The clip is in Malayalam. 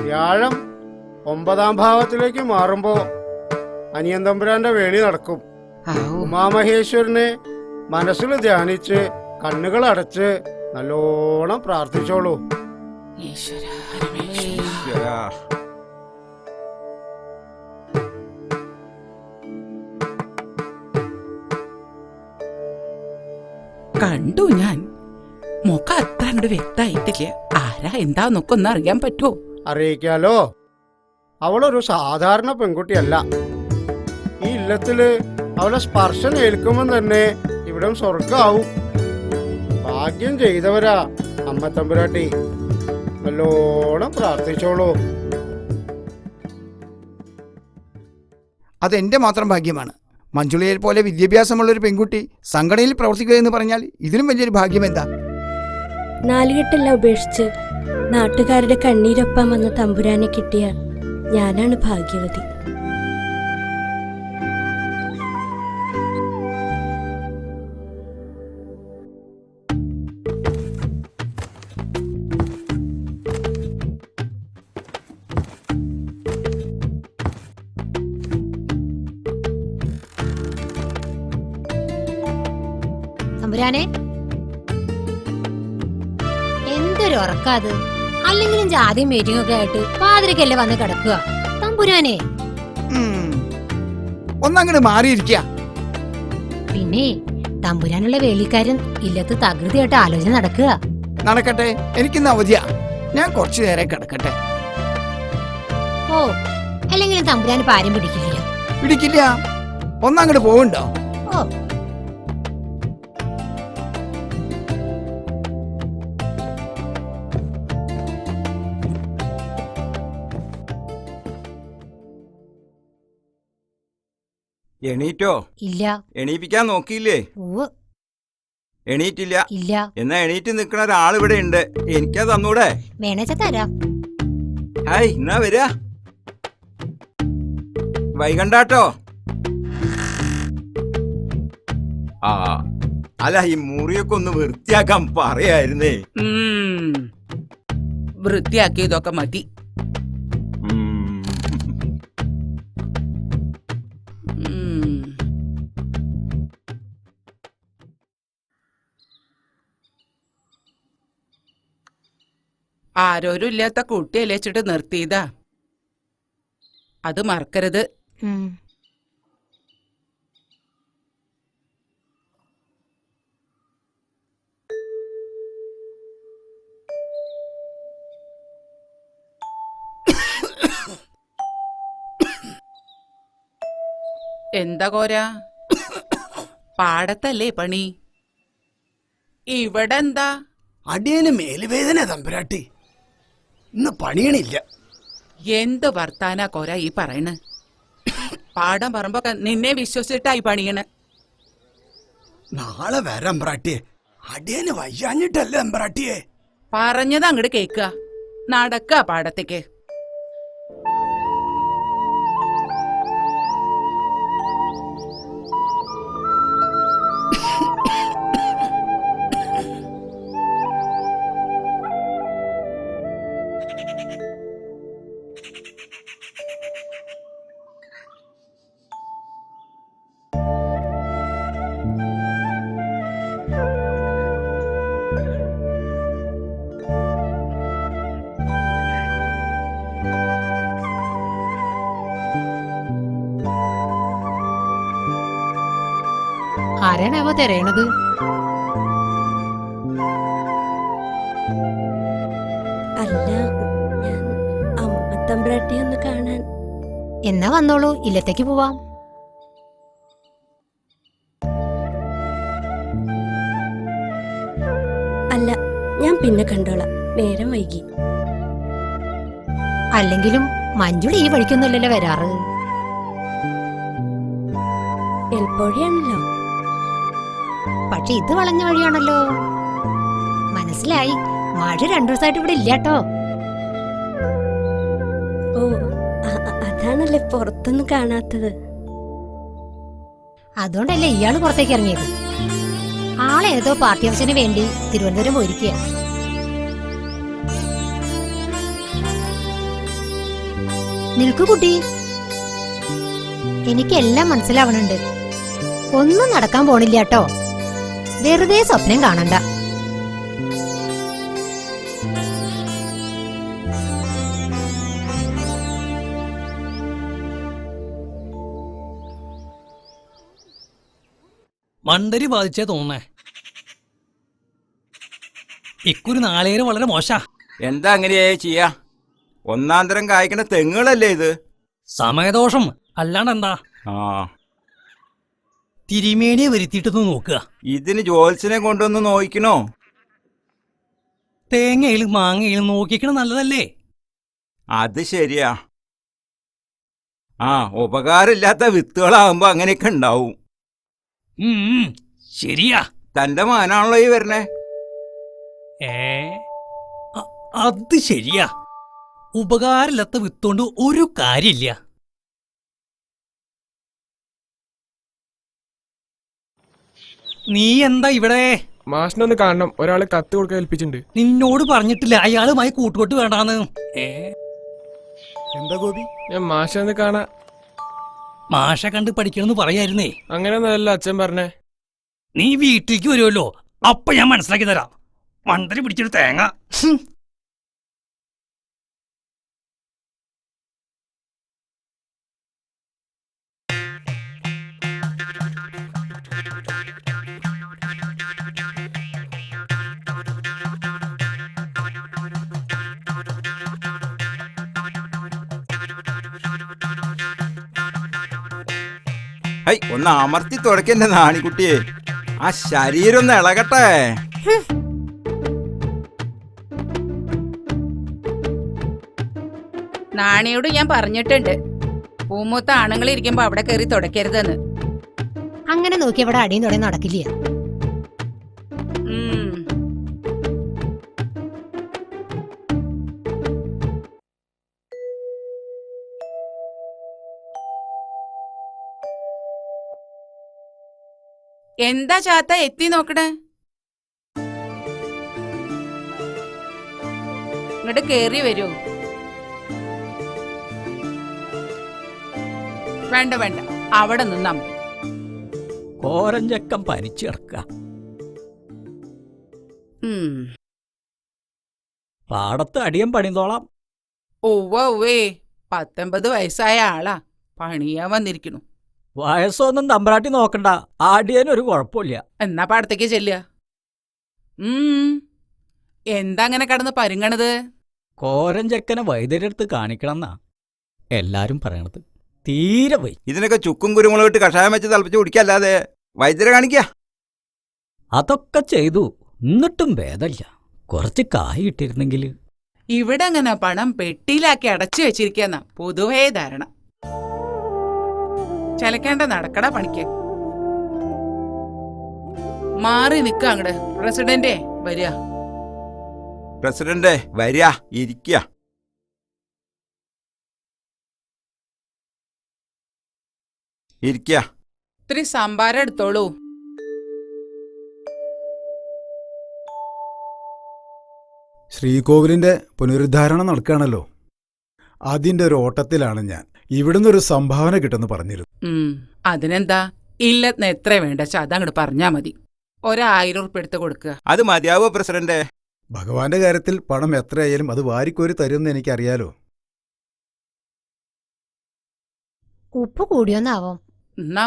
വ്യാഴം 9ാം ഭാവത്തിലേക്ക് മാറുമ്പോ അനിയൻ തമ്പുരാന്റെ വേളി നടക്കും. ഉമാമഹേശ്വരനെ മനസ്സിൽ ധ്യാനിച്ച് കണ്ണുകൾ അടച്ച് നല്ലോണം പ്രാർത്ഥിച്ചോളൂ. കണ്ടു ഞാൻ. മുഖം അത്ര അങ്ങോട്ട് വ്യക്തമായിട്ടില്ല. ആരാ എന്താന്നൊക്കെ ഒന്ന് അറിയാൻ പറ്റുമോ? അറിയിക്കാലോ. അവളൊരു സാധാരണ പെൺകുട്ടിയല്ല. ഈ ഇല്ലത്തില് അവളെ സ്പർശം ഏൽക്കുമ്പോൾ തന്നെ ഇവിടം സ്വർഗാവും. ഭാഗ്യം ചെയ്തവരാ അമ്മ തമ്പുരാട്ടി. നല്ലോണം പ്രാർത്ഥിച്ചോളൂ. അതെന്റെ മാത്രം ഭാഗ്യമാണ്. മഞ്ജുളയെ പോലെ വിദ്യാഭ്യാസമുള്ളൊരു പെൺകുട്ടി സംഘടനയിൽ പ്രവർത്തിക്കുക എന്ന് പറഞ്ഞാൽ ഇതിലും വലിയൊരു ഭാഗ്യം എന്താ? നാലുകെട്ടെല്ലാം ഉപേക്ഷിച്ച് നാട്ടുകാരുടെ കണ്ണീരൊപ്പം വന്ന തമ്പുരാനെ കിട്ടിയ ഞാനാണ് ഭാഗ്യവതി. തമ്പുരാനെ, എന്തൊരു ഉറക്കാത്. അല്ലെങ്കിലും ജാതിയും മീറ്റിംഗ് ഒക്കെ ആയിട്ട് പാതിരക്കല്ലേ വന്ന് കിടക്കുക. തമ്പുരാനെ ഒന്നങ്ങോട്ട് മാറിയിരിക്കുക. പിന്നെ തമ്പുരാനുള്ള വേലിക്കാരൻ ഇല്ലത്ത് തകൃതിയായിട്ട് ആലോചന നടക്കുക. നടക്കട്ടെ, എനിക്കിന്ന് അവധിയാ. ഞാൻ കുറച്ചു നേരം കിടക്കട്ടെ. ഓ, അല്ലെങ്കിലും തമ്പുരാന് പാരം പിടിക്കില്ല. പിടിക്കില്ല. ഒന്നങ്ങോട്ട് പോവുണ്ടോ? ഓ, എണീറ്റോ? ഇല്ല. എണീപ്പിക്കാൻ നോക്കിയില്ലേ? എണീറ്റില്ല. ഇല്ല. എന്നാ എണീറ്റ് നിക്കണ ഒരാൾ ഇവിടെ ഉണ്ട്. എനിക്കാ തന്നൂടെ? വേണച്ച തരാം. ഹായ്, എന്നാ വരാ. വൈകണ്ടാട്ടോ. ആ അല്ല, ഈ മുറിയൊക്കെ ഒന്ന് വൃത്തിയാക്കാൻ പറയായിരുന്നേ. വൃത്തിയാക്കിയതൊക്കെ മതി. ആരോരും ഇല്ലാത്ത കുട്ടിയല്ലേ വെച്ചിട്ട് നിർത്തിയതാ. അത് മറക്കരുത്. എന്താ കോരാ? പാടത്തല്ലേ പണി? ഇവിടെ എന്താ? അടിയന് മേലുവേദന തമ്പുരാട്ടി. ഇന്ന് പണിയണില്ല. എന്ത് വർത്താനാ കോര ഈ പറയണ്? പാടം പറമ്പൊക്കെ നിന്നെ വിശ്വസിച്ചിട്ടായി പണിയണ്. നാളെ വരാം അമ്പ്രാട്ടിയെ. അടിയന് വയ്യാഞ്ഞിട്ടല്ലേ അമ്പ്രാട്ടിയെ? പറഞ്ഞത് അങ്ങോട്ട് കേക്കുക. നടക്ക പാടത്തേക്ക്. ആരാണാവോ തിരയണത്? അല്ല, ഞാൻ അമ്മ തമ്പുരാട്ടിയെ ഒന്ന് കാണാൻ. എന്നാ വന്നോളൂ, ഇല്ലത്തേക്ക് പോവാം. അല്ല, ഞാൻ പിന്നെ കണ്ടോളാം. നേരം വൈകി. അല്ലെങ്കിലും മഞ്ജുളി ഈ വഴിക്കൊന്നുമല്ലല്ലോ വരാറ്. എൽപ്പോഴിയാണല്ലോ. പക്ഷെ ഇത് വളഞ്ഞ വഴിയാണല്ലോ. മനസ്സിലായി. മഴ 2 ദിവസമായിട്ട് ഇവിടെ ഇല്ലാട്ടോ. ഓ, അതാണല്ലേ പുറത്തൊന്നും കാണാത്തത്. അതുകൊണ്ടല്ലേ ഇയാള് പുറത്തേക്ക് ഇറങ്ങിയത്. ആളെ ഏതോ പാർട്ടി ഓഫീസിന് വേണ്ടി തിരുവനന്തപുരം പോയിരിക്കുക. നിൽക്കു കുട്ടി, എനിക്കെല്ലാം മനസ്സിലാവണുണ്ട്. ഒന്നും നടക്കാൻ പോണില്ല കേട്ടോ. വെറുതെ സ്വപ്നം കാണണ്ട. മണ്ടരി ബാധിച്ചേ തോന്നേ. ഇക്കുറി നാളേരം വളരെ മോശ. എന്താ അങ്ങനെയാ ചെയ്യാ? ഒന്നാം തരം കായ്ക്കണ തെങ്ങുകളല്ലേ ഇത്? സമയദോഷം അല്ലാണ്ടെന്താ. ആ, തിരുമേനിയെ വരുത്തിയിട്ടൊന്ന് നോക്കുക. ഇതിന് ജോത്സ്യനെ കൊണ്ടൊന്ന് നോക്കണോ? തേങ്ങയിലും മാങ്ങയിലും നോക്കിക്കണം നല്ലതല്ലേ. അത് ശരിയാ. ആ, ഉപകാരമില്ലാത്ത വിത്തുകളാകുമ്പോ അങ്ങനെയൊക്കെ ഉണ്ടാവും. ശരിയാ. തന്റെ മാനാണല്ലോ ഈ വരണേ. അത് ശരിയാ. ഉപകാരമില്ലാത്ത വിത്തോണ്ട് ഒരു കാര്യമില്ല. നീ എന്താ ഇവിടെ? മാഷിനൊന്ന് കാണണം. ഒരാള് കത്ത് കൊടുക്കാൻ ഏൽപ്പിച്ചിട്ടുണ്ട്. നിന്നോട് പറഞ്ഞിട്ടില്ല അയാളുമായി കൂട്ടുകൊട്ട് വേണ്ടാന്ന്. എന്താ ഗോപി? ഞാൻ മാഷിനൊന്ന് കാണാ. മാഷ കണ്ട് പഠിക്കണമെന്ന് പറയായിരുന്നേ. അങ്ങനെയൊന്നല്ല അച്ഛൻ പറഞ്ഞേ. നീ വീട്ടിലേക്ക് വരുമല്ലോ, അപ്പൊ ഞാൻ മനസ്സിലാക്കി തരാം. മണ്ടരി പിടിച്ചൊരു തേങ്ങ. ഹൈ, ഒന്ന് അമർത്തി തുടക്കന്റെ നാണിക്കുട്ടിയെ. ആ ശരീരം ഒന്ന് ഇളകട്ടെ. നാണിയോട് ഞാൻ പറഞ്ഞിട്ടുണ്ട്, പൂമൂത്ത ആണുങ്ങൾ ഇരിക്കുമ്പോ അവിടെ കയറി തുടക്കരുതെന്ന്. അങ്ങനെ നോക്കി ഇവിടെ അടിയും തുടങ്ങി നടക്കില്ല. ഉം. എന്താ ചാത്ത എത്തി നോക്കണേ? ഇങ്ങോട്ട് കേറി വരൂ. വേണ്ട വേണ്ട, അവിടെ നിന്നാ മതി. കോരഞ്ചക്കം പനിച്ചു കിടക്കുക. പാടത്ത് അടിയം പണിതോളാം. ഉവ്വേ 19 വയസ്സായ ആളാ, പണിയാൻ വന്നിരിക്കണു. വയസ്സൊന്നും തമ്പ്രാട്ടി നോക്കണ്ട, ആടിയനൊരു കുഴപ്പമില്ല. എന്നാ പാടത്തേക്ക് ചെല്ലുക. എന്താ അങ്ങനെ കടന്ന് പരുങ്ങണത്? കോരഞ്ചക്കനെ വൈദ്യരെടുത്ത് കാണിക്കണമെന്നാ എല്ലാരും പറയണത്. തീരെ വൈ. ഇതിനൊക്കെ ചുക്കും കുരുമുളക് ഇട്ട് കഷായം വെച്ച് തിളപ്പിച്ച് കുടിക്കല്ലാതെ വൈദ്യരെ കാണിക്ക. അതൊക്കെ ചെയ്തു, എന്നിട്ടും ഭേദമില്ല. കുറച്ച് കായ് ഇട്ടിരുന്നെങ്കിൽ. ഇവിടെ അങ്ങനെ പണം പെട്ടിയിലാക്കി അടച്ചു വെച്ചിരിക്കുന്ന പൊതുവേ ധാരണ. ചലക്കേണ്ട നടക്കട പണിക്ക്. മാറി നിക്ക അങ്ങട്. പ്രസിഡന്റേ വരിക. പ്രസിഡന്റ് വരിക, ഇരിക്ക. ഇരിക്ക. ഇത്തിരി സംഭാരം എടുത്തോളൂ. ശ്രീകോവിലിന്റെ പുനരുദ്ധാരണം നടക്കുകയാണല്ലോ. അതിന്റെ ഒരു ഓട്ടത്തിലാണ് ഞാൻ. ഇവിടുന്ന് ഒരു സംഭാവന കിട്ടുമെന്ന് പറഞ്ഞിരുന്നു. അതിനെന്താ, ഇല്ലെന്ന് എത്ര വേണ്ട അതങ്ങോട്ട് പറഞ്ഞാ മതി. 1000 ഉറുപ്പിക എടുത്ത് കൊടുക്കുക. അത് മതിയാവോ പ്രസിഡന്റ്? ഭഗവാന്റെ കാര്യത്തിൽ പണം എത്രയായാലും അത് വാരിക്കോരി തരുമെന്ന് എനിക്കറിയാലോ. ഉപ്പ് കൂടിയോന്നാവോ? എന്നാ